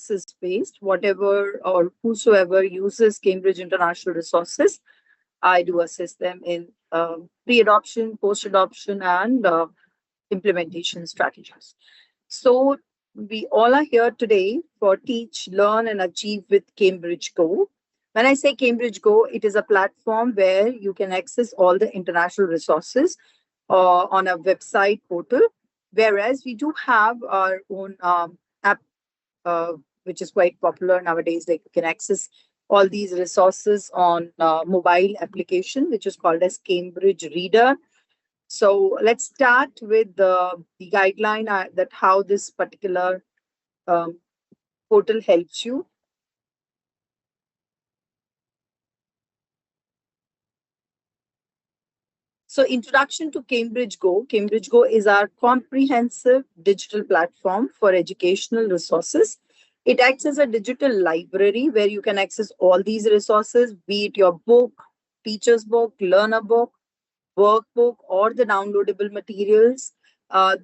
access based. Whatever or whosoever uses Cambridge International Resources, I do assist them in pre-adoption, post-adoption, and implementation strategies. So we all are here today for Teach, Learn, and Achieve with Cambridge Go. When I say Cambridge Go, it is a platform where you can access all the international resources on a website portal. Whereas we do have our own app, uh, which is quite popular nowadays. Like you can access all these resources on mobile application, which is called as Cambridge Reader. So let's start with the guideline that how this particular um, portal helps you. So introduction to Cambridge Go. Cambridge Go is our comprehensive digital platform for educational resources. It acts as a digital library where you can access all these resources, be it your book, teacher's book, learner book, workbook, or the downloadable materials.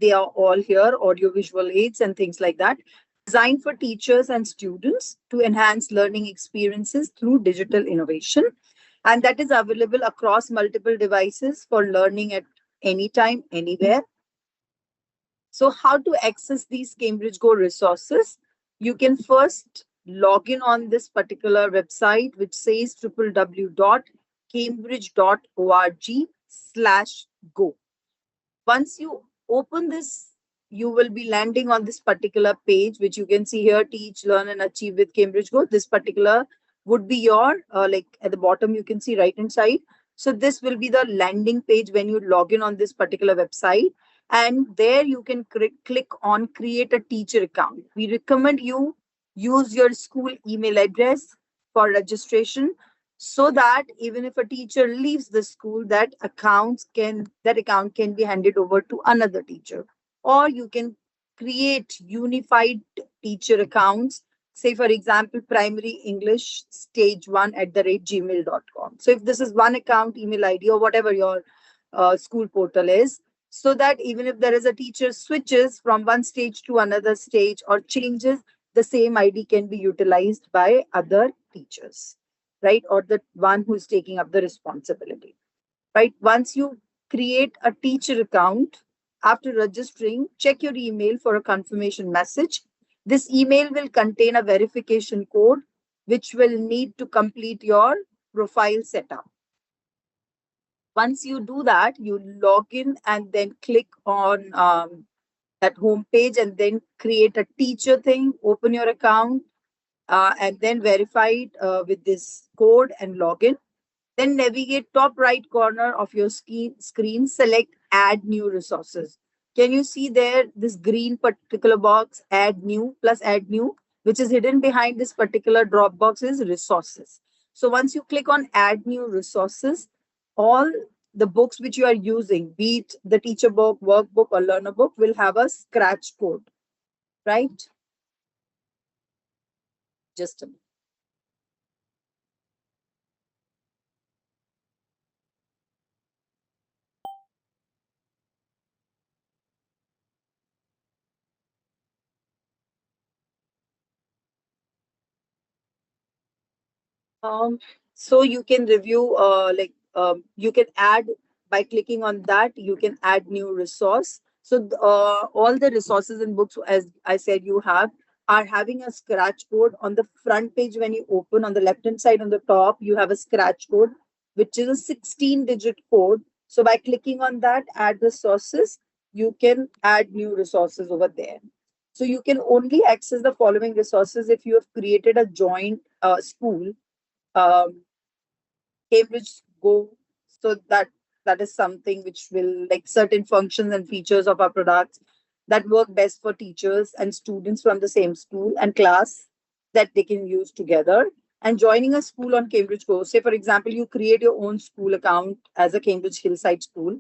They are all here, audiovisual aids and things like that, designed for teachers and students to enhance learning experiences through digital innovation. And that is available across multiple devices for learning at any time, anywhere. So, how to access these Cambridge Go resources? You can first log in on this particular website, which says www.cambridge.org/go. Once you open this, you will be landing on this particular page, which you can see here: Teach, Learn, and Achieve with Cambridge Go. This particular would be your, like at the bottom, you can see right hand side. So this will be the landing page when you log in on this particular website. And there you can click on create a teacher account. We recommend you use your school email address for registration, so that even if a teacher leaves the school, that account can be handed over to another teacher. Or you can create unified teacher accounts, say for example primary English stage 1 at the rate gmail.com. So if this is one account, email ID, or whatever your school portal is, so that even if there is a teacher switches from one stage to another stage or changes, the same ID can be utilized by other teachers, right? Or the one who's taking up the responsibility, right? Once you create a teacher account, after registering, check your email for a confirmation message. This email will contain a verification code, which will need to complete your profile setup. Once you do that, you log in and then click on that home page and then create a teacher thing, open your account, and then verify it with this code and login. Then navigate top right corner of your screen, select add new resources. Can you see there this green particular box, add new plus add new, which is hidden behind this particular drop box is resources. So once you click on add new resources, all the books which you are using, be it the teacher book, workbook, or learner book, will have a scratch code, right? Just a minute. Um, so you can review, you can add by clicking on that, you can add new resource. So all the resources and books, as I said, you have are having a scratch code on the front page. When you open on the left hand side on the top, you have a scratch code, which is a 16-digit code. So by clicking on that, add resources, you can add new resources over there. So you can only access the following resources if you have created a joint school, um, Cambridge Go. So that is something which will, like, certain functions and features of our products that work best for teachers and students from the same school and class, that they can use together. And joining a school on Cambridge Go, say for example, you create your own school account as a Cambridge Hillside School,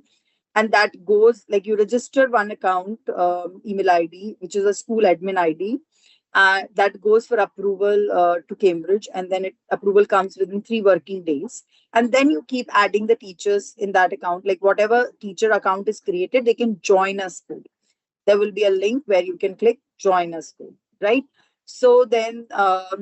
and that goes like you register one account, email ID, which is a school admin ID, that goes for approval to Cambridge, and then approval comes within 3 working days. And then you keep adding the teachers in that account, like whatever teacher account is created, they can join a school. There will be a link where you can click join a school, right? So then,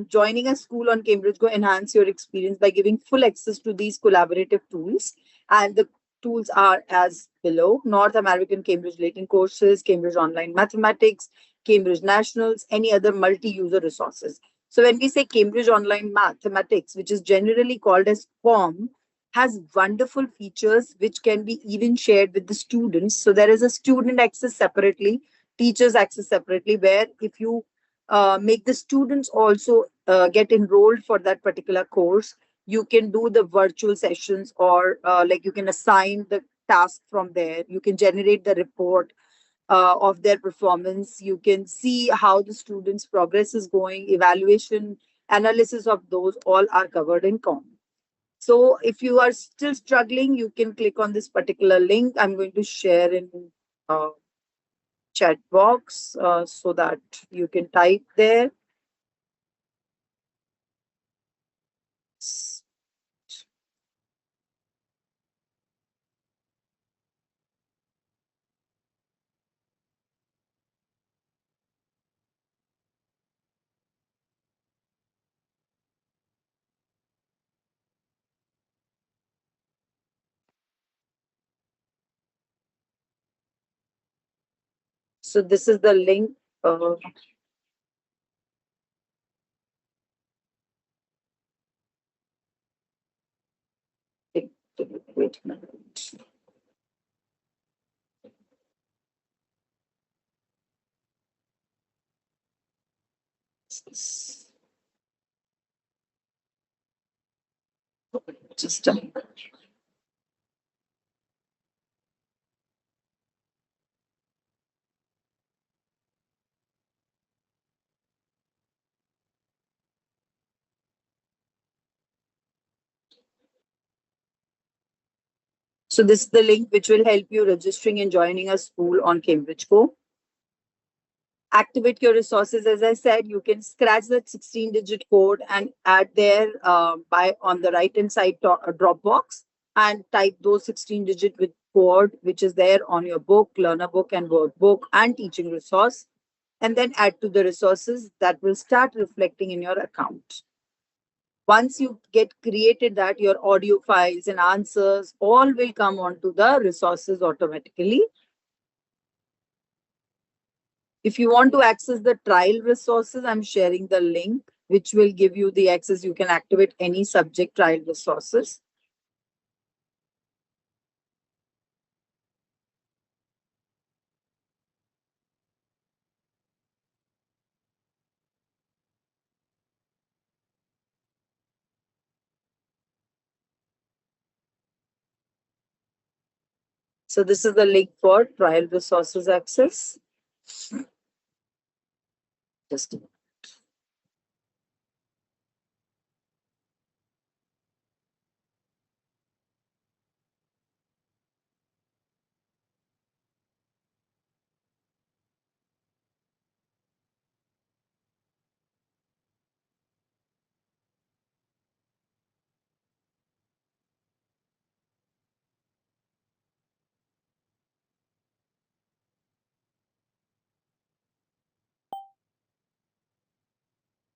joining a school on Cambridge Go enhance your experience by giving full access to these collaborative tools. And the tools are as below: North American Cambridge Latin courses, Cambridge Online Mathematics, Cambridge Nationals, any other multi-user resources. So when we say Cambridge Online Mathematics, which is generally called as COM, has wonderful features which can be even shared with the students. So there is a student access separately, teachers access separately, where if you make the students also get enrolled for that particular course, you can do the virtual sessions, or like you can assign the task from there, you can generate the report of their performance, you can see how the students progress is going, evaluation, analysis of those all are covered in com. So if you are still struggling, you can click on this particular link. I'm going to share in uh, chat box so that you can type there. So this is the link. Wait, wait a minute. Just a minute. So this is the link which will help you registering and joining a school on Cambridge Go. Activate your resources. As I said, you can scratch that 16-digit code and add there by on the right hand side drop box and type those 16-digit with code which is there on your book, learner book and workbook and teaching resource, and then add to the resources that will start reflecting in your account. Once you get created that, your audio files and answers all will come onto the resources automatically. If you want to access the trial resources, I'm sharing the link which will give you the access. You can activate any subject trial resources. So this is the link for trial resources access. Just a minute.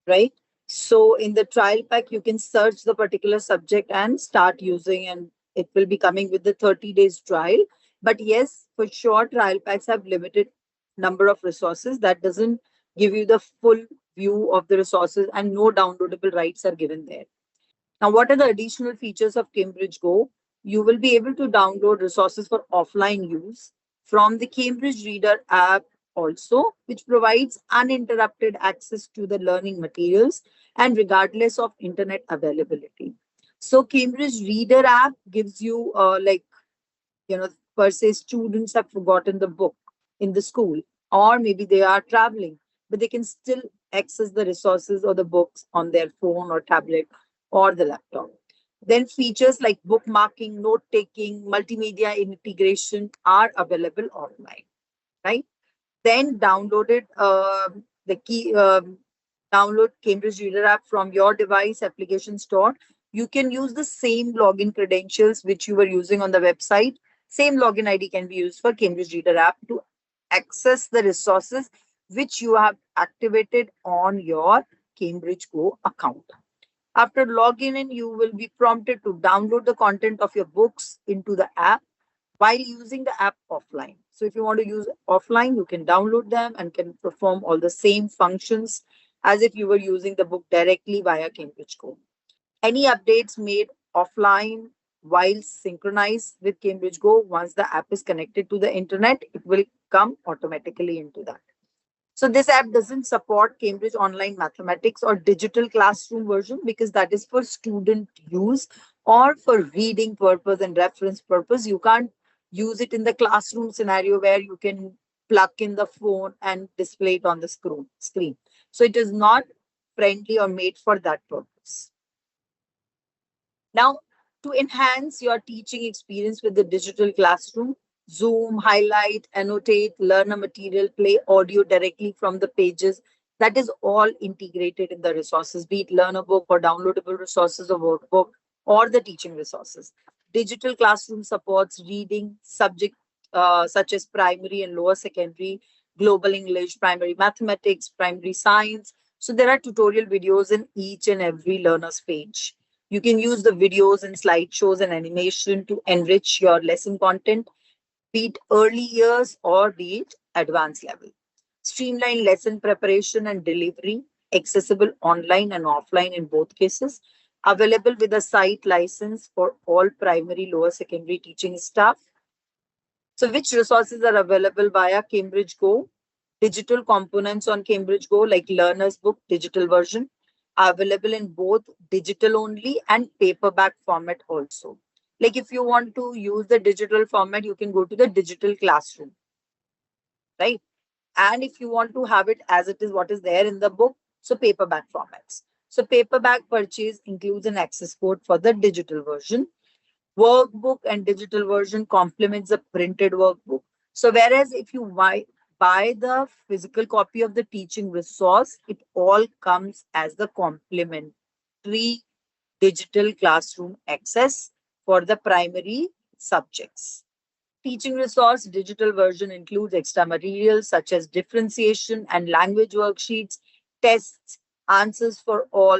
Right? So in the trial pack, you can search the particular subject and start using, and it will be coming with the 30 days trial. But yes, for sure, trial packs have limited number of resources. That doesn't give you the full view of the resources, and no downloadable rights are given there. Now, what are the additional features of Cambridge Go? You will be able to download resources for offline use from the Cambridge Reader app also, which provides uninterrupted access to the learning materials and regardless of internet availability. So Cambridge Reader app gives you per se students have forgotten the book in the school, or maybe they are traveling, but they can still access the resources or the books on their phone or tablet or the laptop. Then features like bookmarking, note taking, multimedia integration are available offline, right? Then the key download Cambridge Reader app from your device application store. You can use the same login credentials which you were using on the website. Same login ID can be used for Cambridge Reader app to access the resources which you have activated on your Cambridge Go account. After logging in, you will be prompted to download the content of your books into the app while using the app offline. So if you want to use offline, you can download them and can perform all the same functions as if you were using the book directly via Cambridge Go. Any updates made offline while synchronized with Cambridge Go, once the app is connected to the internet, it will come automatically into that. So this app doesn't support Cambridge Online Mathematics or digital classroom version because that is for student use or for reading purpose and reference purpose. You can't use it in the classroom scenario where you can plug in the phone and display it on the screen. So it is not friendly or made for that purpose. Now, to enhance your teaching experience with the digital classroom, zoom, highlight, annotate, learn a material, play audio directly from the pages. That is all integrated in the resources, be it learn a book or downloadable resources or workbook or the teaching resources. Digital classroom supports reading subject such as primary and lower secondary, global English, primary mathematics, primary science. So there are tutorial videos in each and every learner's page. You can use the videos and slideshows and animation to enrich your lesson content, be it early years or be it advanced level. Streamline lesson preparation and delivery, accessible online and offline in both cases. Available with a site license for all primary, lower secondary teaching staff. So, which resources are available via Cambridge Go? Digital components on Cambridge Go, like Learner's Book, digital version, are available in both digital only and paperback format also. Like if you want to use the digital format, you can go to the digital classroom, right? And if you want to have it as it is, what is there in the book, so paperback formats. So paperback purchase includes an access code for the digital version. Workbook and digital version complements the printed workbook. So whereas if you buy the physical copy of the teaching resource, it all comes as the complementary digital classroom access for the primary subjects. Teaching resource digital version includes extra materials such as differentiation and language worksheets, tests, answers for all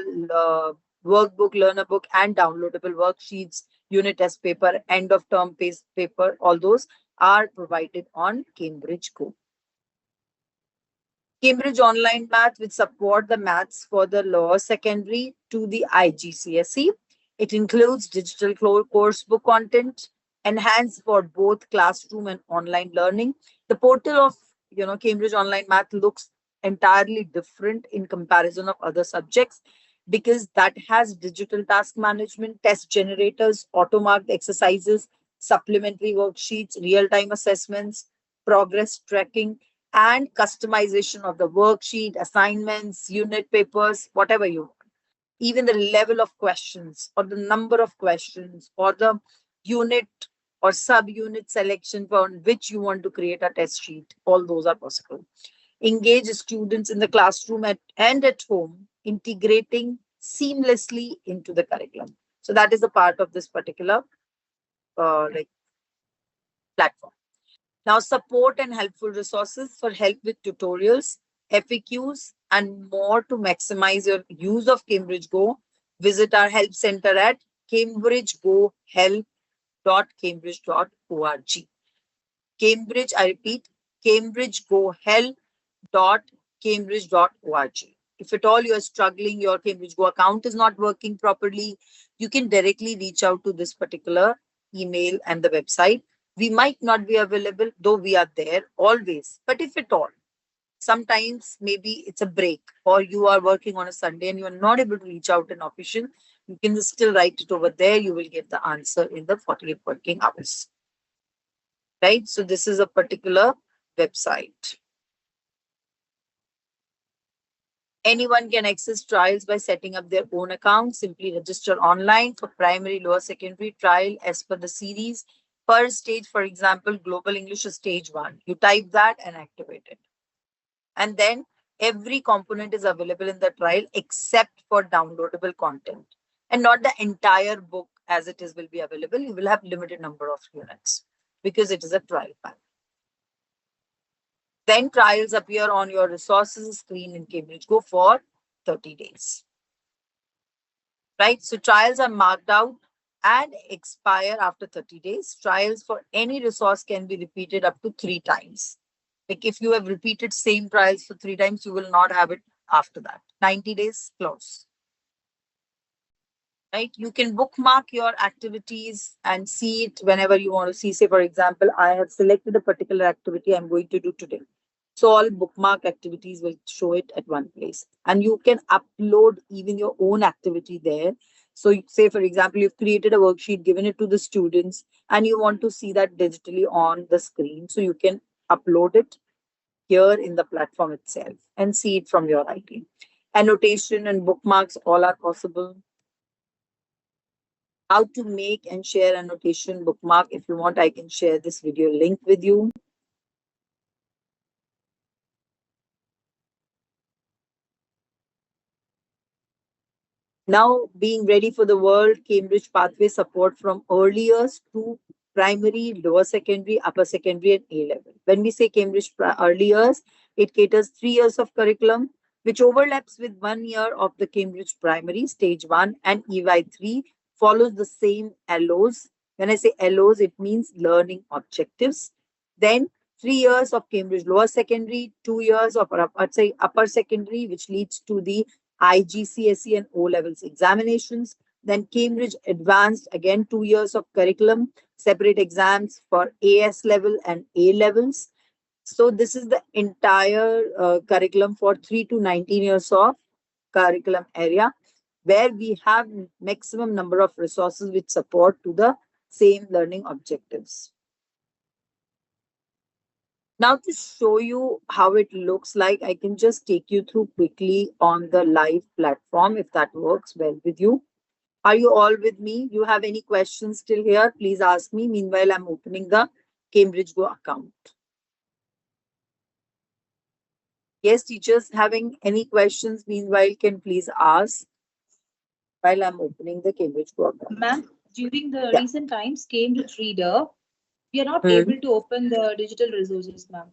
workbook, learner book, and downloadable worksheets, unit test paper, end of term paper. All those are provided on Cambridge Go. Cambridge Online Math, which support the maths for the lower secondary to the IGCSE. It includes digital course book content, enhanced for both classroom and online learning. The portal of Cambridge Online Math looks entirely different in comparison of other subjects because that has digital task management, test generators, auto marked exercises, supplementary worksheets, real time assessments, progress tracking, and customization of the worksheet, assignments, unit papers, whatever you want. Even the level of questions or the number of questions or the unit or sub-unit selection for which you want to create a test sheet, all those are possible. Engage students in the classroom and at home, integrating seamlessly into the curriculum. So that is a part of this particular like platform. Now, support and helpful resources for help with tutorials, FAQs, and more to maximize your use of Cambridge Go. Visit our help center at cambridgegohelp.cambridge.org. Cambridge, I repeat, cambridgegohelp.cambridge.org. If at all you are struggling, your Cambridge Go account is not working properly, you can directly reach out to this particular email and the website. We might not be available, though we are there always. But if at all, sometimes maybe it's a break or you are working on a Sunday and you are not able to reach out an official, you can still write it over there. You will get the answer in the 48 working hours. Right? So this is a particular website. Anyone can access trials by setting up their own account. Simply register online for primary, lower secondary trial as per the series. Per stage, for example, Global English is stage 1. You type that and activate it. And then every component is available in the trial except for downloadable content. And not the entire book as it is will be available. You will have limited number of units because it is a trial pack. Then trials appear on your resources screen in Cambridge Go for 30 days. Right? So trials are marked out and expire after 30 days. Trials for any resource can be repeated up to 3 times. Like if you have repeated same trials for 3 times, you will not have it after that. 90 days close. Right? You can bookmark your activities and see it whenever you want to see. Say, for example, I have selected a particular activity I'm going to do today. So all bookmark activities will show it at one place. And you can upload even your own activity there. So say, for example, you've created a worksheet, given it to the students, and you want to see that digitally on the screen. So you can upload it here in the platform itself and see it from your ID. Annotation and bookmarks all are possible. How to make and share annotation bookmark. If you want, I can share this video link with you. Now, being ready for the world, Cambridge pathway support from early years to primary, lower secondary, upper secondary, and A level. When we say Cambridge early years, it caters 3 years of curriculum, which overlaps with 1 year of the Cambridge primary, stage 1, and EY 3 follows the same LOs. When I say LOs, it means learning objectives. Then 3 years of Cambridge lower secondary, 2 years of upper secondary, which leads to the IGCSE and O levels examinations. Then Cambridge Advanced, again 2 years of curriculum, separate exams for AS level and A levels. So this is the entire curriculum for 3 to 19 years of curriculum area, where we have maximum number of resources which support to the same learning objectives. Now to show you how it looks like, I can just take you through quickly on the live platform if that works well with you. Are you all with me? You have any questions still here? Please ask me. Meanwhile, I'm opening the Cambridge Go account. Yes, teachers having any questions meanwhile can please ask while I'm opening the Cambridge Go account. Ma'am, during the Yeah. recent times, Cambridge Reader, we are not Hmm. able to open the digital resources, ma'am.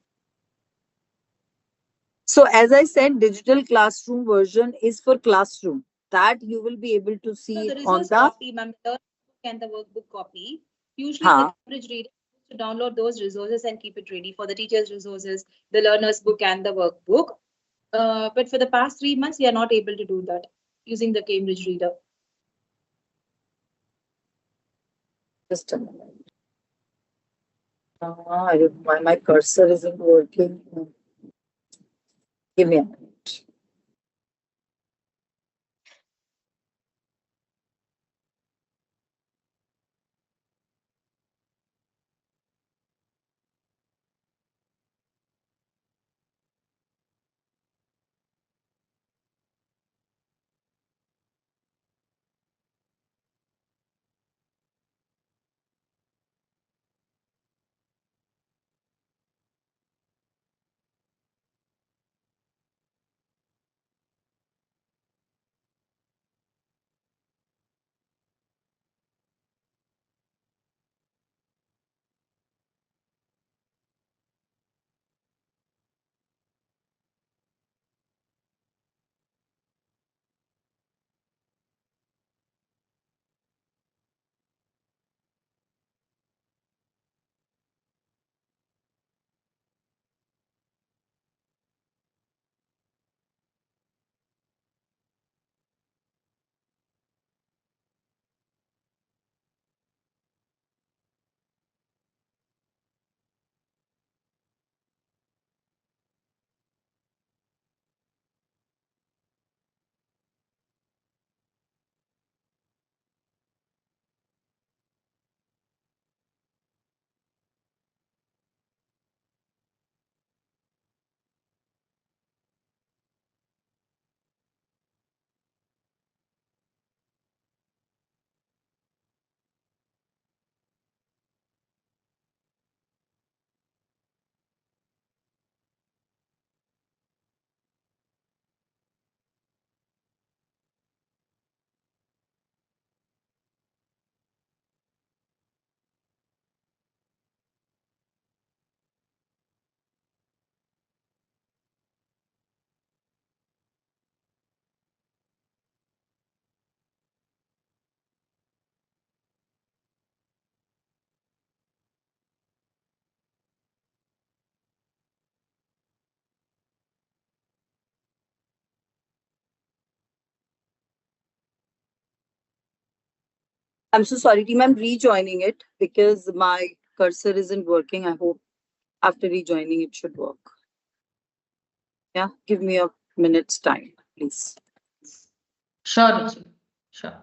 So as I said, digital classroom version is for classroom. That you will be able to No, see the it on resource the copy, ma'am, the book and the workbook copy. Usually in the ha. Cambridge Reader, to download those resources and keep it ready for the teacher's resources, the learner's book and the workbook. But for the past 3 months, we are not able to do that using the Cambridge Reader. Just a moment. I don't know why my cursor isn't working. Give me a minute. I'm so sorry, team. I'm rejoining it because my cursor isn't working. I hope after rejoining it should work. Yeah, give me a minute's time, please. Sure, Ruchi. Sure.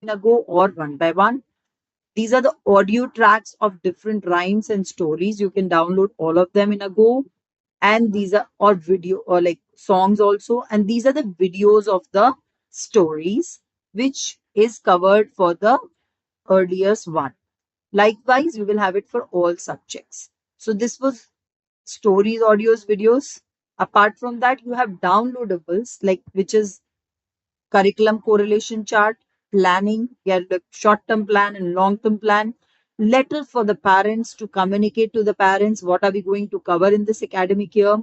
In a go or one by one. These are the audio tracks of different rhymes and stories. You can download all of them in a go. And these are or video or like songs also. And these are the videos of the stories, which is covered for the earliest one. Likewise, you will have it for all subjects. So this was stories, audios, videos. Apart from that, you have downloadables like which is curriculum correlation chart, planning, yeah, the short-term plan and long-term plan, letter for the parents to communicate to the parents what are we going to cover in this academic year,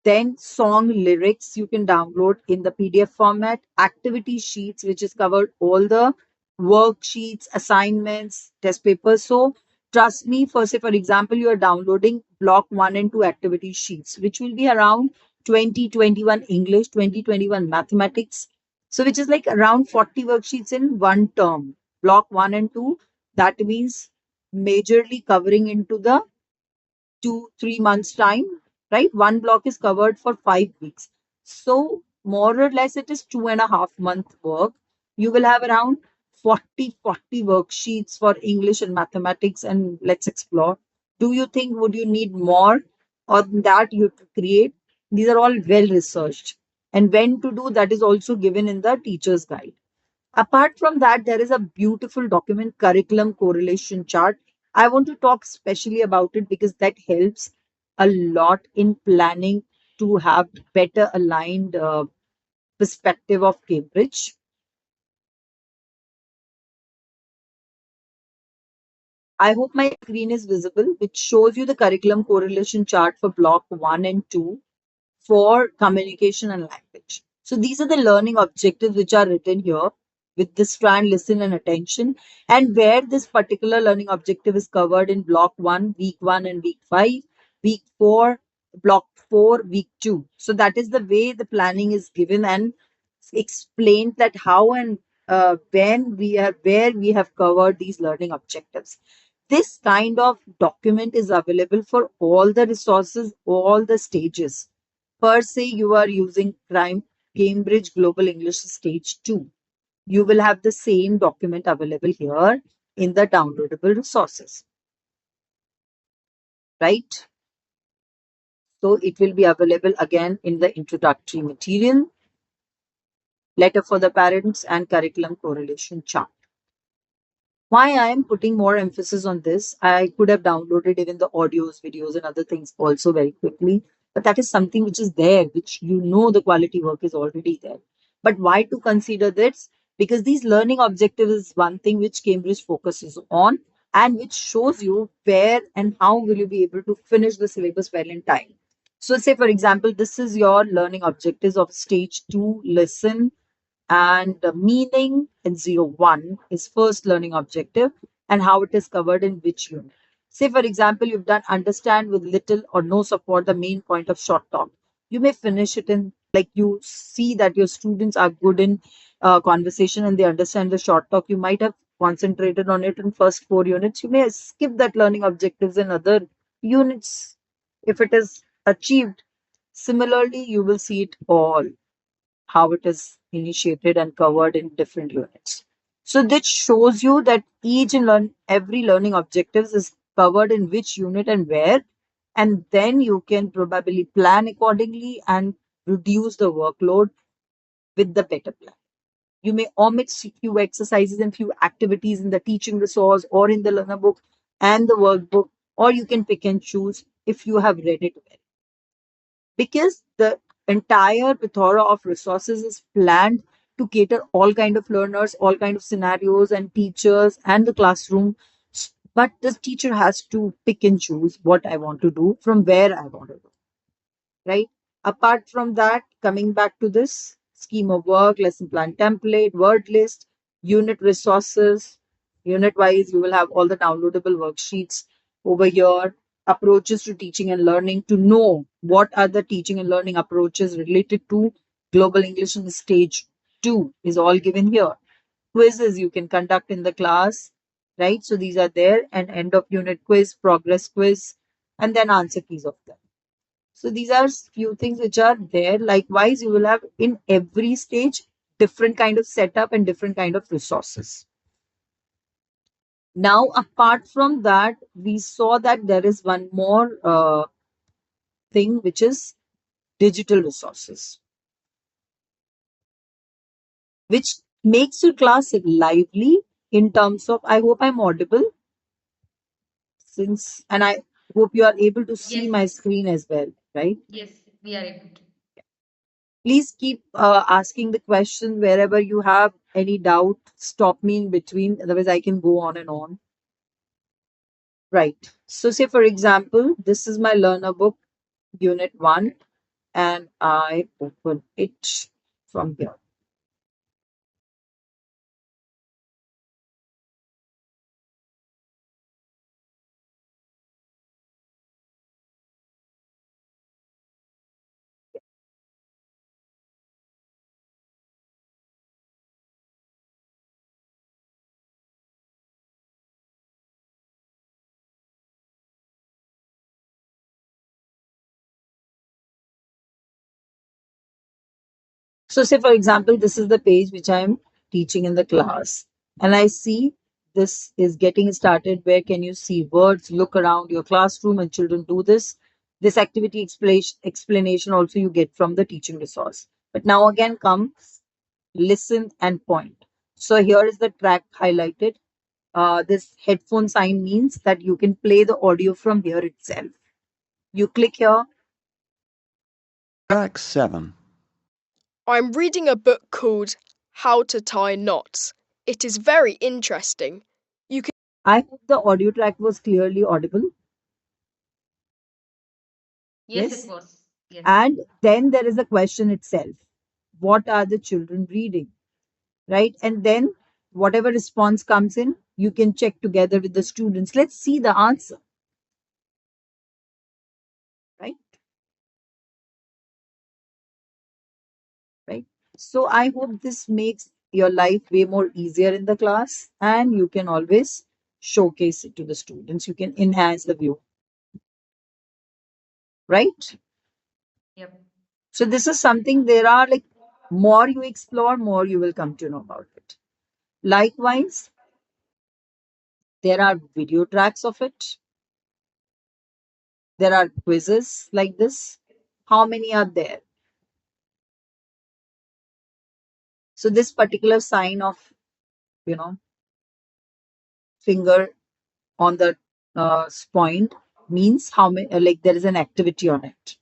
then song lyrics you can download in the PDF format, activity sheets, which is covered all the worksheets, assignments, test papers. So trust me, for say, for example, you are downloading block 1 and 2 activity sheets, which will be around 2021 English, 2021 mathematics. So which is like around 40 worksheets in one term. Block 1 and 2, that means majorly covering into the 2 3 months time, right? One block is covered for 5 weeks. So more or less it is 2.5 month work. You will have around 40 worksheets for English and mathematics, and let's explore. Do you think would you need more or that you to create? These are all well researched. And when to do that is also given in the teacher's guide. Apart from that, there is a beautiful document, curriculum correlation chart. I want to talk specially about it because that helps a lot in planning to have better aligned perspective of Cambridge. I hope my screen is visible, which shows you the curriculum correlation chart for block 1 and 2 for communication and language. So these are the learning objectives which are written here with this strand listen and attention, and where this particular learning objective is covered in block 1, week 1 and week 5, week 4, block 4, week 2. So that is the way the planning is given and explained that how and when we are where we have covered these learning objectives. This kind of document is available for all the resources, all the stages. Per se, you are using Cambridge Global English Stage 2. you will have the same document available here in the downloadable resources, right? So it will be available again in the introductory material, letter for the parents, and curriculum correlation chart. Why I am putting more emphasis on this, I could have downloaded even the audios, videos, and other things also very quickly. But that is something which is there, which you know the quality work is already there. But why to consider this? Because these learning objectives is one thing which Cambridge focuses on and which shows you where and how will you be able to finish the syllabus well in time. So say for example, this is your learning objectives of stage 2, listen, and the meaning in 01 is first learning objective and how it is covered in which unit. Say, for example, you've done understand with little or no support the main point of short talk. You may finish it in, like you see that your students are good in conversation and they understand the short talk. You might have concentrated on it in first 4 units. You may skip that learning objectives in other units if it is achieved. Similarly, you will see it all how it is initiated and covered in different units. So this shows you that every learning objectives is covered in which unit and where, and then you can probably plan accordingly and reduce the workload with the better plan. You may omit few exercises and few activities in the teaching resource or in the learner book and the workbook, or you can pick and choose if you have read it well, because the entire plethora of resources is planned to cater all kind of learners, all kind of scenarios and teachers and the classroom. But the teacher has to pick and choose what I want to do from where I want to do, right? Apart from that, coming back to this scheme of work, lesson plan template, word list, unit resources, unit wise, you will have all the downloadable worksheets over here, approaches to teaching and learning to know what are the teaching and learning approaches related to global English in stage 2 is all given here. Quizzes you can conduct in the class, right? So these are there, and end of unit quiz, progress quiz, and then answer keys of them. So these are few things which are there. Likewise, you will have in every stage different kind of setup and different kind of resources. Now, apart from that, we saw that there is one more thing which is digital resources, which makes your class lively in terms of, I hope I'm audible and I hope you are able to see Yes. my screen as well, right? Yes, we are able to. Please keep asking the question wherever you have any doubt. Stop me in between, otherwise I can go on and on. Right. So say for example, this is my learner book, unit 1, and I open it from here. So say for example, this is the page which I am teaching in the class, and I see this is getting started. Where can you see words? Look around your classroom and children do this. This activity explanation also you get from the teaching resource. But now again comes listen and point. So here is the track highlighted. This headphone sign means that you can play the audio from here itself. You click here. Track 7. I'm reading a book called How to Tie Knots. It is very interesting. I hope the audio track was clearly audible. Yes, Yes. it was. Yes. And then there is the question itself. What are the children reading? Right? And then whatever response comes in, you can check together with the students. Let's see the answer. Right? Right? So I hope this makes your life way more easier in the class, and you can always showcase it to the students. You can enhance the view. Right? Yep. So this is something, there are like more you explore, more you will come to know about it. Likewise, there are video tracks of it. There are quizzes like this. How many are there? So this particular sign of, finger on the point means how many, like there is an activity on it.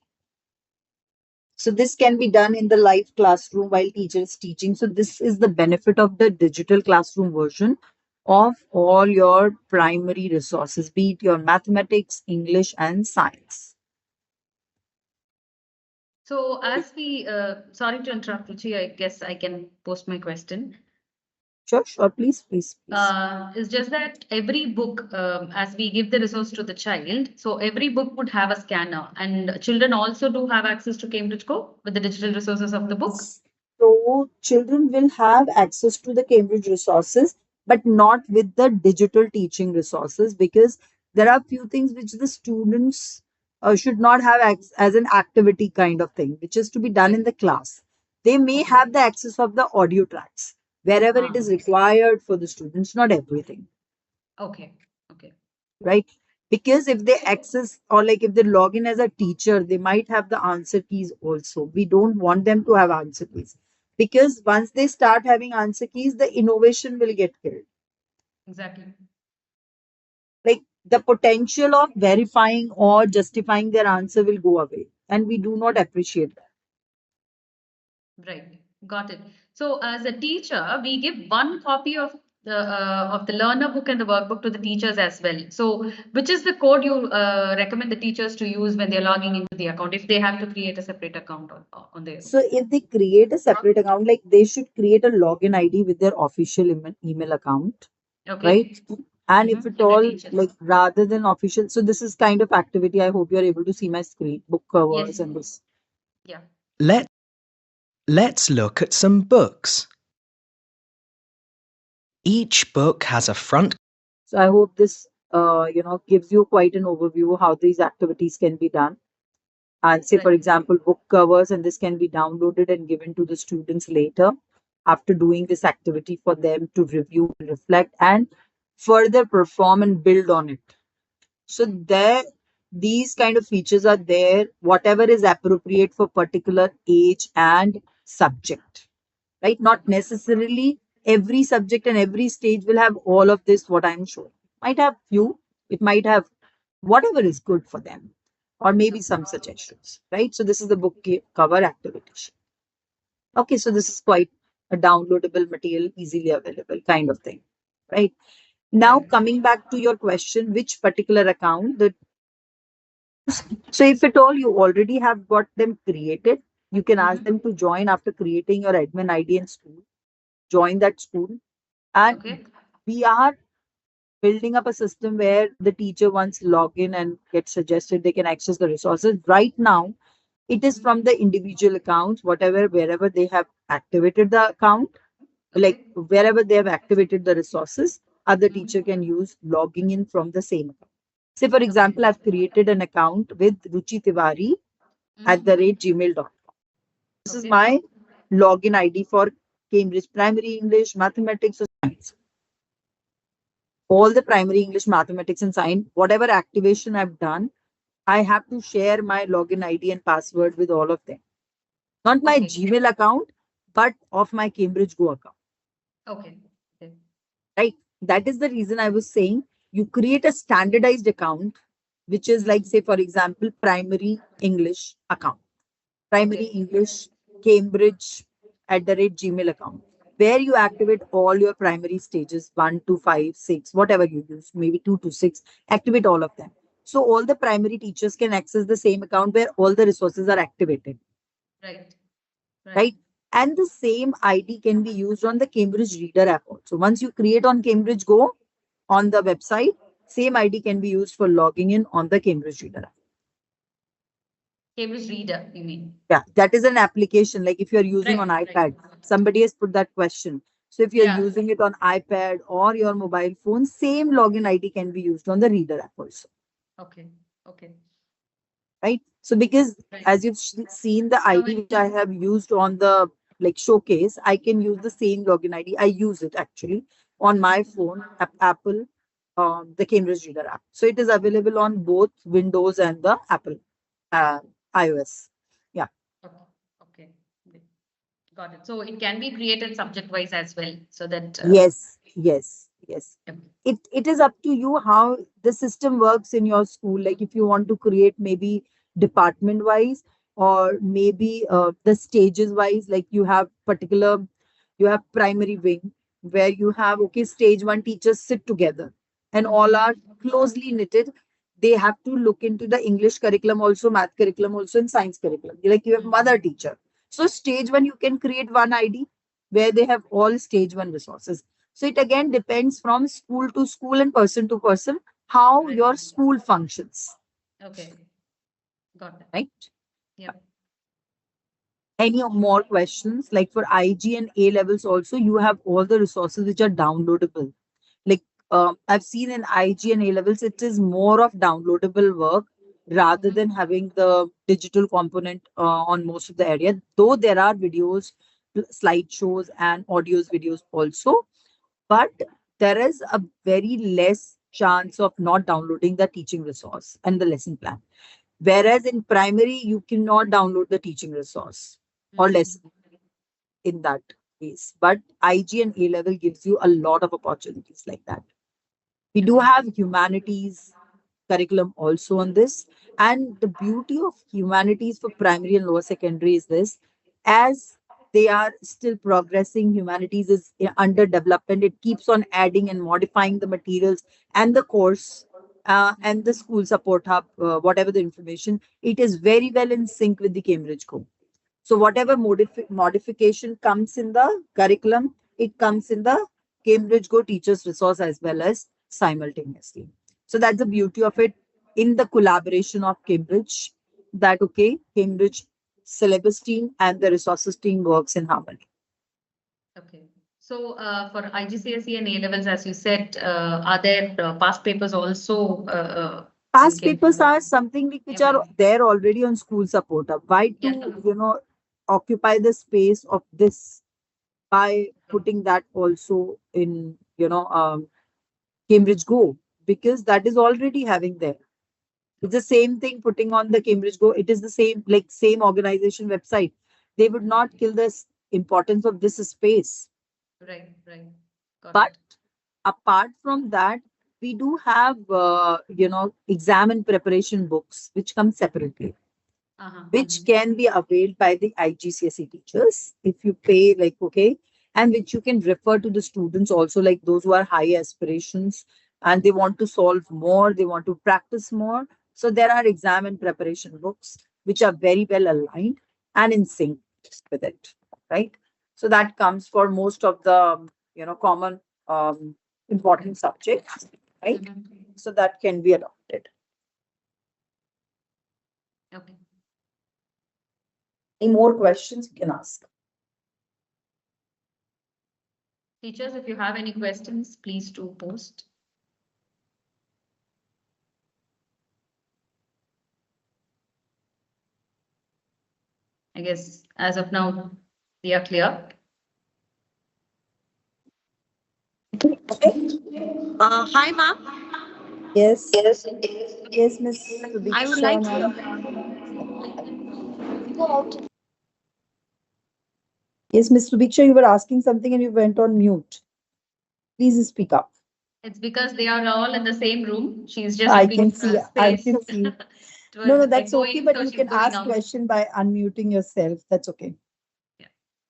So this can be done in the live classroom while teacher is teaching. So this is the benefit of the digital classroom version of all your primary resources, be it your mathematics, English, and science. So as we, sorry to interrupt, Ruchi, I guess I can post my question. Sure, please. It's just that every book, as we give the resource to the child, so every book would have a scanner, and children also do have access to Cambridge Go with the digital resources of the book. So children will have access to the Cambridge resources, but not with the digital teaching resources, because there are few things which the students should not have as an activity kind of thing, which is to be done in the class. They may have the access of the audio tracks wherever it is required for the students, not everything. Okay. Right? Because if they access or like if they log in as a teacher, they might have the answer keys also. We don't want them to have answer keys, because once they start having answer keys, the innovation will get killed. Exactly. Like the potential of verifying or justifying their answer will go away, and we do not appreciate that. Right. Got it. So as a teacher, we give one copy of the learner book and the workbook to the teachers as well. So which is the code you recommend the teachers to use when they're logging into the account, if they have to create a separate account on their own? So if they create a separate account, like they should create a login ID with their official email account. Okay. Right? And if Mhm. at And the all, teachers. like rather than official, so this is kind of activity. I hope you're able to see my screen, book covers Yes. and this. Yeah. Let's look at some books. Each book has a front. So I hope this, gives you quite an overview how these activities can be done. And say, for Right. example, book covers, and this can be downloaded and given to the students later after doing this activity for them to review and reflect and further perform and build on it. So there, these kind of features are there, whatever is appropriate for particular age and subject, right? Not necessarily every subject and every stage will have all of this, what I'm showing. Might have few, it might have whatever is good for them, or maybe some suggestions, right? So this is the book cover activity. Okay, so this is quite a downloadable material, easily available kind of thing, right? Now, coming back to your question, which particular account? So if at all you already have got them created, you can ask them to join after creating your admin ID in school. Join that school. And Okay. we are building up a system where the teacher once log in and get suggested, they can access the resources. Right now, it is from the individual accounts, wherever they have activated the account, like wherever they have activated the resources, other teacher can use logging in from the same account. Say, for example, I've created an account with Ruchi Tiwari @gmail.com. This is my login ID for Cambridge Primary English, Mathematics, or Science. All the primary English, mathematics, and science, whatever activation I've done, I have to share my login ID and password with all of them. Not my Gmail account, but of my Cambridge Go account. Okay. Right? That is the reason I was saying you create a standardized account, which is like, say, for example, primary English account. Primary English, Cambridge @gmail account, where you activate all your primary stages 1 to 5, 6, whatever you use, maybe 2 to 6, activate all of them. So all the primary teachers can access the same account where all the resources are activated. Right? And the same ID can be used on the Cambridge Reader app also. Once you create on Cambridge Go on the website, same ID can be used for logging in on the Cambridge Reader app. Cambridge Reader, you mean? Yeah, that is an application. Like if you're using on iPad, somebody has put that question. So if you're using it on iPad or your mobile phone, same login ID can be used on the Reader app also. Okay. Right? So because as you've seen the ID which I have used on the like showcase, I can use the same login ID. I use it actually on my phone, Apple, the Cambridge Reader app. So it is available on both Windows and the Apple uh, iOS. Yeah. Okay. Okay. Got it. So it can be created subject wise as well, so that Yes, yes, yes. okay. It is up to you how the system works in your school. Like if you want to create maybe department wise, or maybe the stages wise, like you have primary wing where you have, okay, stage one teachers sit together and all are closely knitted. They have to look into the English curriculum also, math curriculum also, and science curriculum. Like you have mother teacher. So stage one, you can create one ID where they have all stage one resources. So it again depends from school to school and person to person how Right. your school functions, Okay. Got it. right? Yeah. Any more questions? Like for IG and A levels also, you have all the resources which are downloadable. Like I've seen in IG and A levels, it is more of downloadable work rather than having the digital component on most of the area. Though there are videos, slideshows, and audios videos also, but there is a very less chance of not downloading the teaching resource and the lesson plan. Whereas in primary, you cannot download the teaching resource or lesson in that case. But IG and A level gives you a lot of opportunities like that. We do have humanities curriculum also on this. And the beauty of humanities for primary and lower secondary is this: as they are still progressing, humanities is under development. It keeps on adding and modifying the materials and the course and the school support hub, whatever the information, it is very well in sync with the Cambridge Go. So whatever modification comes in the curriculum, it comes in the Cambridge Go teachers resource as well as simultaneously. So that's the beauty of it in the collaboration of Cambridge, that okay, Cambridge syllabus team and the resources team works in harmony. Okay. So for IGCSE and A levels, as you said, are there past papers also? Past in papers are something which are Cambridge? there already on school support hub. Why to, Yeah. occupy the space of this by putting that also in, Cambridge Go, because that is already having there. It's the same thing putting on the Cambridge Go. It is the same, like same organization website. They would not kill the importance of this space. Right, right. Got But it. apart from that, we do have, exam and preparation books, which come separately, Uh-huh. which can be availed by the IGCSE teachers if you pay, like, okay, and which you can refer to the students also, like those who are high aspirations and they want to solve more, they want to practice more. So there are exam and preparation books which are very well aligned and in sync with it, right? So that comes for most of the, common important subjects, right? Mhm. So that can be adopted. Okay. Any more questions you can ask? Teachers, if you have any questions, please do post. I guess as of now, they are clear. Hi, ma'am. Yes. Yes. Yes, Miss I would Sudiksha, like ma'am. to. Yes, Miss Sudiksha, you were asking something and you went on mute. Please speak up. It's because they are all in the same room. She's just I looking can for see. a I space. can see. It No, was no, that's okay. echoing, But so you she's can going ask out. question by unmuting yourself. That's okay.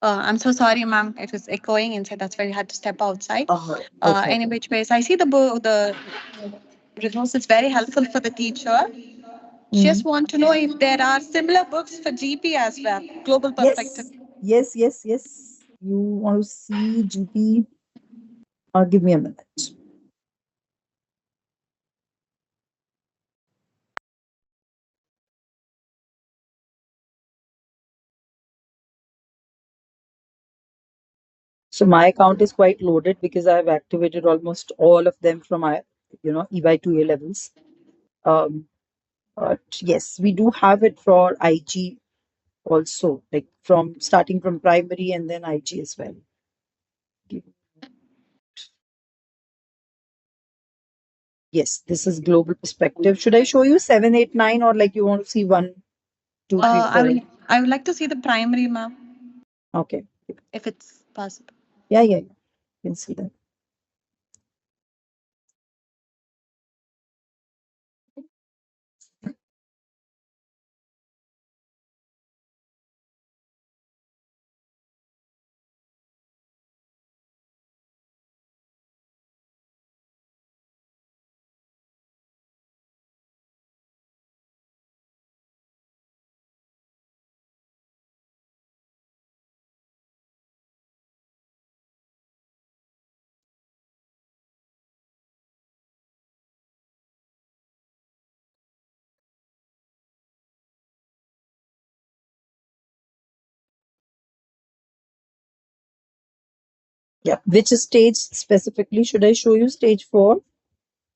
I'm so sorry, ma'am. It was echoing inside. That's why I had to step outside. Okay. Any which ways, I see the resource is very helpful for the teacher. Just want to know if there are similar books for GP as well, Global Perspective. Yes. Yes. You want to see GP? Give me a minute. So my account is quite loaded because I have activated almost all of them from my, EY to A levels. But yes, we do have it for IG also, like from starting from primary and then IG as well. Yes, this is global perspective. Should I show you 7, 8, 9, or like you want to see 1, 2, 3, 4? I would like to see the primary, ma'am, Okay. if it's possible. Yeah. You can see that. Yeah. Which stage specifically should I show you? Stage 4?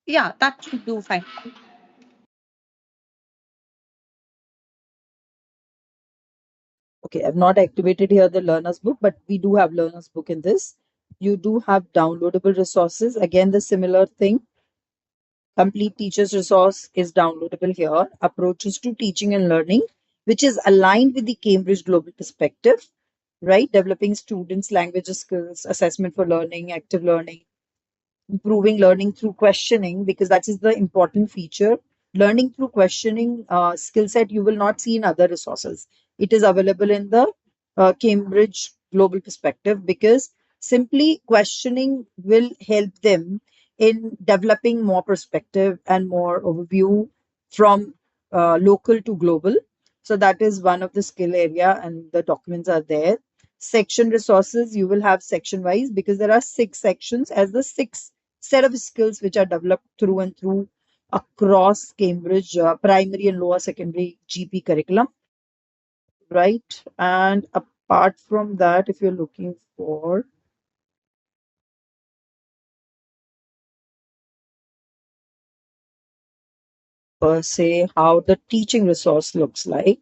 Yeah, that should do fine. Okay, I've not activated here the learner's book, but we do have learner's book in this. You do have downloadable resources. Again, the similar thing. Complete teacher's resource is downloadable here. Approaches to teaching and learning, which is aligned with the Cambridge Global Perspective, right? Developing students' language skills, assessment for learning, active learning, improving learning through questioning, because that is the important feature. Learning through questioning skill set you will not see in other resources. It is available in the Cambridge Global Perspective, because simply questioning will help them in developing more perspective and more overview from local to global. So that is one of the skill area, and the documents are there. Section resources, you will have section wise, because there are 6 sections as the 6 set of skills which are developed through and through across Cambridge primary and lower secondary GP curriculum, right? And apart from that, if you're looking for per se how the teaching resource looks like,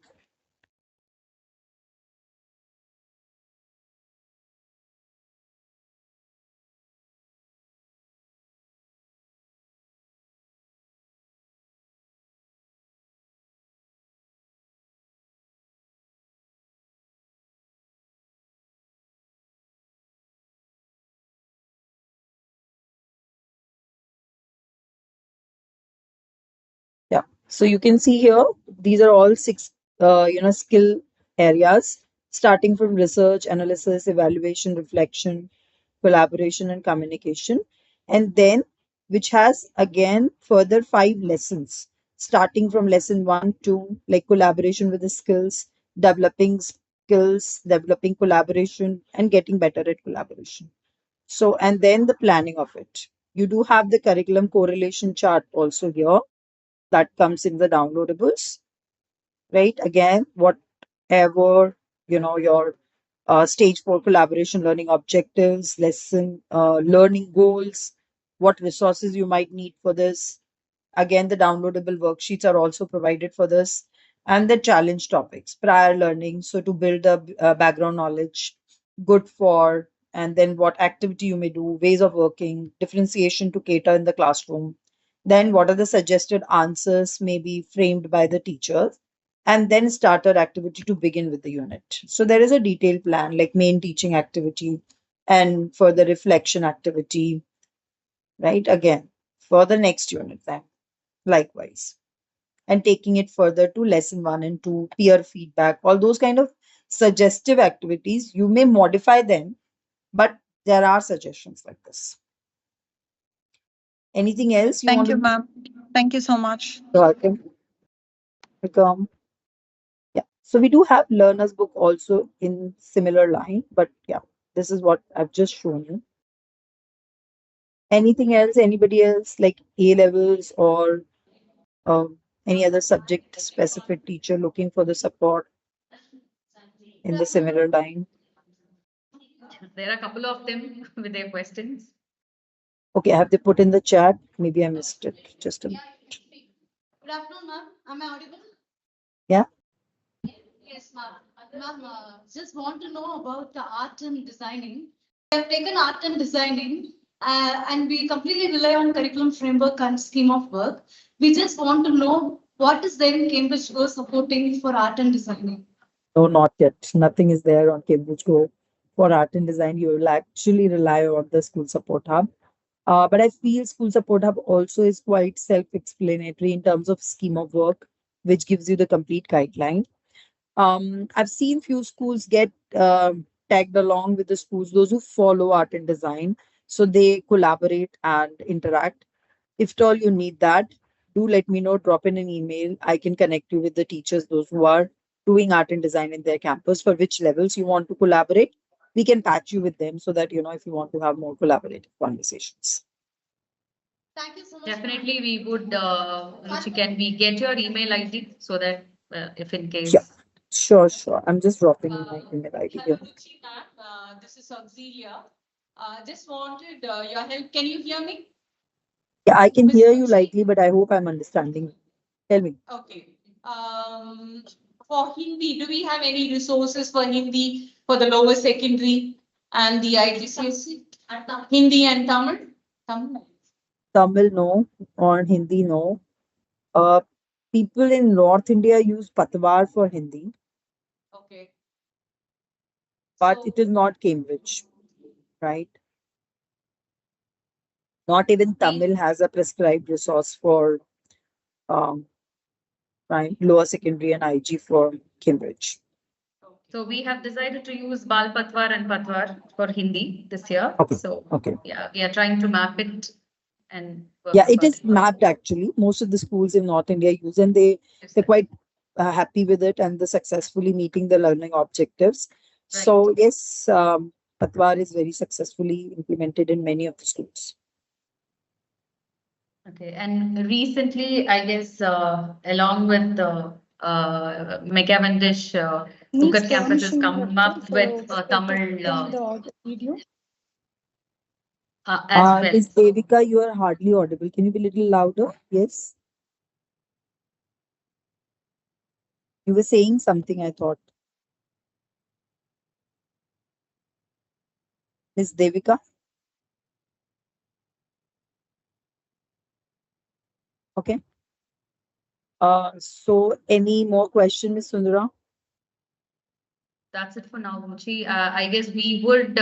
yeah. So you can see here, these are all 6, skill areas, starting from research, analysis, evaluation, reflection, collaboration, and communication. And then, which has again further 5 lessons, starting from lesson 1 to like collaboration with the skills, developing collaboration, and getting better at collaboration. So, and then the planning of it. You do have the curriculum correlation chart also here that comes in the downloadables, right? Again, whatever, your stage 4 collaboration learning objectives, lesson learning goals, what resources you might need for this. Again, the downloadable worksheets are also provided for this. And the challenge topics, prior learning. So to build a background knowledge, good for, and then what activity you may do, ways of working, differentiation to cater in the classroom. Then what are the suggested answers may be framed by the teachers, and then starter activity to begin with the unit. So there is a detailed plan like main teaching activity and further reflection activity, right? Again, for the next unit then, likewise. And taking it further to lesson 1 and 2, peer feedback, all those kind of suggestive activities. You may modify them, but there are suggestions like this. Anything else you Thank want you, to? ma'am. Thank you so much. Welcome. Welcome. Yeah. So we do have learner's book also in similar line, but yeah, this is what I've just shown you. Anything else? Anybody else like A levels or any other subject specific teacher looking for the support in the similar line? There are a couple of them with their questions. Okay, have they put in the chat? Maybe I missed it. Just a minute. Good afternoon, ma'am. Am I audible? Yeah. Yes, ma'am. Ma'am, just want to know about the art and designing. We have taken art and designing, and we completely rely on curriculum framework and scheme of work. We just want to know what is there in Cambridge Go supporting for art and designing. No, not yet. Nothing is there on Cambridge Go for art and design. You will actually rely on the school support hub. But I feel school support hub also is quite self-explanatory in terms of scheme of work, which gives you the complete guideline. I've seen few schools get tagged along with the schools, those who follow art and design, so they collaborate and interact. If at all you need that, do let me know, drop in an email. I can connect you with the teachers, those who are doing art and design in their campus, for which levels you want to collaborate. We can patch you with them so that, if you want to have more collaborative conversations. Thank you so much. Definitely, we would, Ruchi, can we get your email ID so that if in case. Yeah. Sure. I'm just dropping in my email ID here. Hello, Ruchi ma'am. This is Auxilia. Just wanted your help. Can you hear me? Yeah, I can Miss hear you Ruchi? lightly, but I hope I'm understanding. Tell me. Okay. For Hindi, do we have any resources for Hindi for the lower secondary and the IGCSE? Hindi and Tamil? Tamil, no. Or Hindi, no. People in North India use Patwar for Hindi, Okay. but So- it is not Cambridge, right? Not even Tamil has a prescribed resource for lower secondary and IG for Cambridge. So we have decided to use Bal Patwar and Patwar for Hindi this year. Okay. So Okay. yeah, we are trying to map it and work Yeah, it is accordingly. mapped actually. Most of the schools in North India use, and they're quite happy with it, and they're successfully meeting the learning objectives. So yes, Patwar is very successfully implemented in many of the schools. Okay, and recently, I guess, along with the Megavandish, Sukat campus has come up with Tamil video. as well. Miss Devika, you are hardly audible. Can you be a little louder? Yes. You were saying something, I thought. Miss Devika? Okay. So any more question, Miss Sundara? That's it for now, Ruchi. I guess we would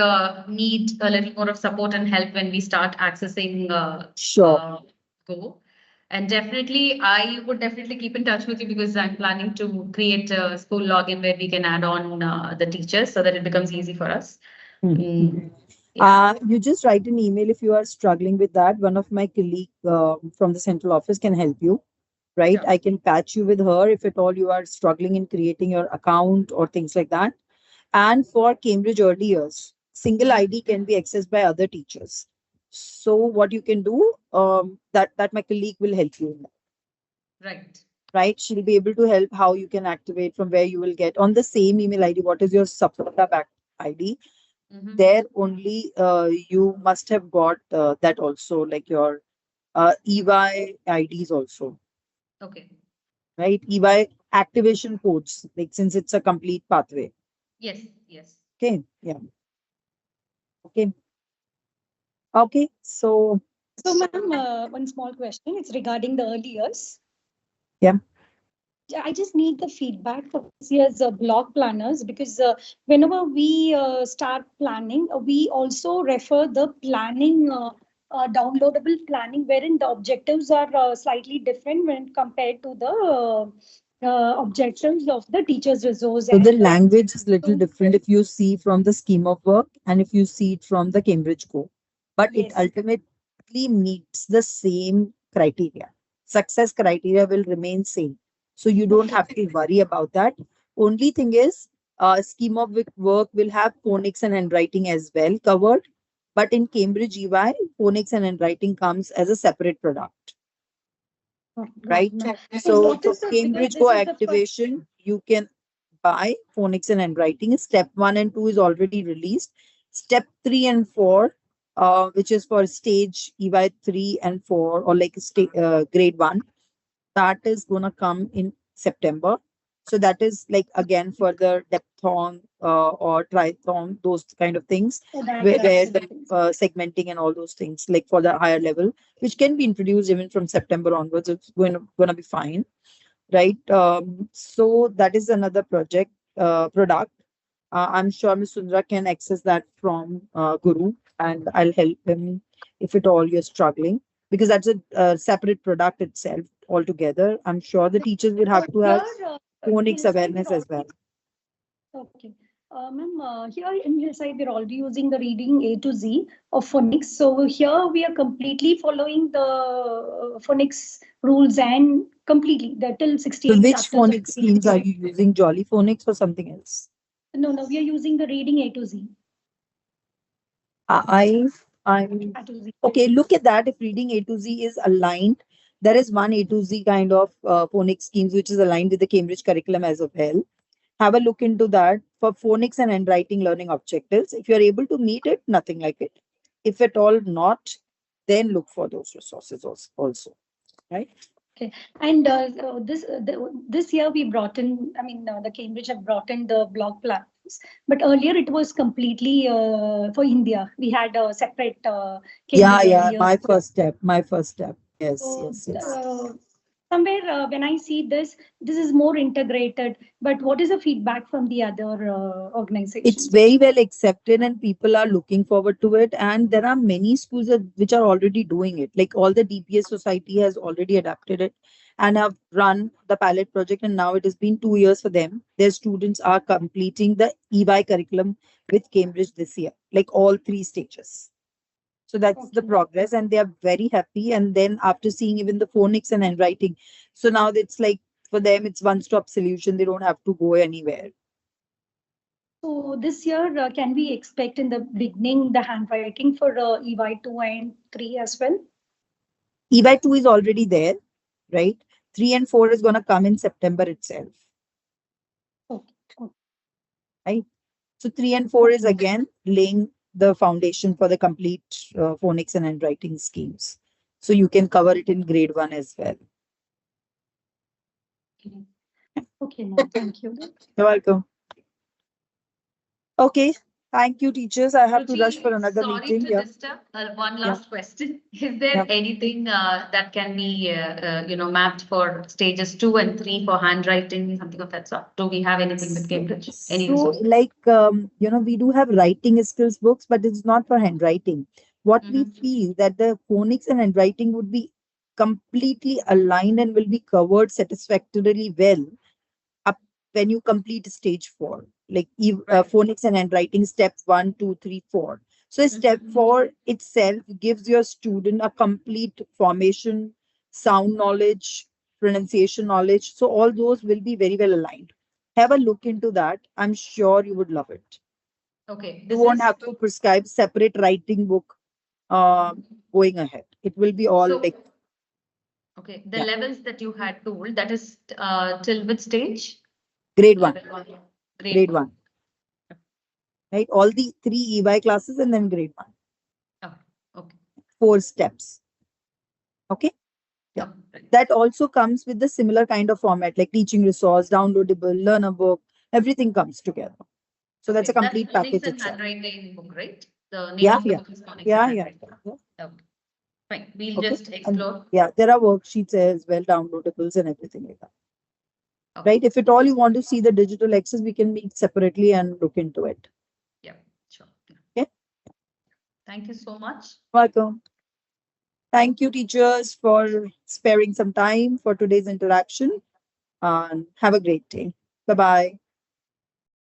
need a little more of support and help when we start accessing Sure. Go. And definitely, I would definitely keep in touch with you because I'm planning to create a school login where we can add on the teachers so that it becomes easy for us. You just write an email if you are struggling with that. One of my colleague from the central office can help you, right? Sure. I can patch you with her if at all you are struggling in creating your account or things like that. And for Cambridge early years, single ID can be accessed by other teachers. So what you can do, that my colleague will help you in that. Right. Right? She'll be able to help how you can activate, from where you will get on the same email ID. What is your support back ID? There only you must have got that also, like your EY IDs also, Okay. right? EY activation codes, like since it's a complete pathway. Yes. Yes. Okay. Yeah. Okay. Okay. So ma'am, one small question. It's regarding the early years. Yeah. I just need the feedback for this year's block planners because whenever we start planning, we also refer the planning, downloadable planning, wherein the objectives are slightly different when compared to the objectives of the teacher's resource. So the and, language is little different if you see from the scheme of work and if you see it from the Cambridge Go, but it Yes. ultimately meets the same criteria. Success criteria will remain same. So you don't have to worry about that. Only thing is, scheme of work will have phonics and handwriting as well covered. But in Cambridge EY, phonics and handwriting comes as a separate product, right? So what for is the- Cambridge because Go this is the first- activation, you can buy phonics and handwriting. Step 1 and 2 is already released. Step 3 and 4, which is for stage EY 3 and 4, or like grade 1, that is gonna come in September. So that is like again further depthon or triathlon, those kind of things, So that where is the segmenting and all those things, like for the higher level, which can be introduced even from September onwards. It's going to be fine, right? So that is another product. I'm sure Ms. Sundara can access that from Guru, and I'll help him if at all you're struggling, because that's a separate product itself altogether. I'm sure the teachers would have to have here, phonics hillside awareness we're as well. Okay. Ma'am, here in Hillside, we're already using the reading A to Z of phonics. So here we are completely following the phonics rules and completely the till So 68 which chapters. phonics schemes are you using? Jolly Phonics or something else? No, we are using the reading A to Z. I'm A to Z. okay. Look at that. If reading A to Z is aligned, there is one A to Z kind of phonics schemes which is aligned with the Cambridge curriculum as well. Have a look into that for phonics and handwriting learning objectives. If you're able to meet it, nothing like it. If at all not, then look for those resources also, right? Okay. And this year we brought in, I mean, the Cambridge have brought in the block plans, but earlier it was completely for India. We had a separate Cambridge Yeah, earlier. my first step. Yes, So, yes. somewhere when I see this is more integrated. But what is the feedback from the other It's organizations? very well accepted and people are looking forward to it. And there are many schools which are already doing it. Like all the DPS society has already adapted it and have run the pilot project. And now it has been 2 years for them. Their students are completing the EY curriculum with Cambridge this year, like all 3 stages. So that's the Okay. progress, and they are very happy. And then after seeing even the phonics and handwriting, so now it's like for them, it's one-stop solution. They don't have to go anywhere. So this year, can we expect in the beginning the handwriting for EY 2 and 3 as well? EY 2 is already there, right? 3 and 4 is going to come in September itself, Okay. right? So 3 and 4 is again laying the foundation for the complete phonics and handwriting schemes. So you can cover it in grade 1 as well. Okay, ma'am. Thank you. You're welcome. Okay. Thank you, teachers. I have to Ruchi, rush for another sorry meeting. to Yeah. disturb. One last question. Is there Yeah. anything that can be, mapped for stages 2 and 3 for handwriting, something of that sort? Do we have anything with Cambridge? Any So, resource? like, we do have writing skills books, but it's not for handwriting. What we feel that the phonics and handwriting would be completely aligned and will be covered satisfactorily well up when you complete stage 4, like phonics and handwriting step 1, 2, 3, 4. So step 4 itself gives your student a complete formation, sound knowledge, pronunciation knowledge. So all those will be very well aligned. Have a look into that. I'm sure you would love it. Okay. You This won't is have to prescribe separate writing book going ahead. It will be all So- like okay. The Yeah. levels that you had told, that is till which stage? grade 1. Level 1. Grade 1. Right? All the 3 EY classes and then grade 1. Oh, okay. 4 steps. Okay. Yeah. Oh, right. That also comes with the similar kind of format, like teaching resource, downloadable, learner book, everything comes together. So that's a Okay, complete phonics package and itself. handwriting book, right? The name Yeah, of the yeah. book is phonics Yeah, and yeah. handwriting. Yeah. Okay. Fine. We'll Okay. just explore. Yeah, there are worksheets as well, downloadables and everything like that. Okay. Right? If at all you want to see the digital access, we can meet separately and look into it. Yeah, sure. Okay. Thank you so much. Welcome. Thank you, teachers, for sparing some time for today's interaction. And have a great day. Bye-bye.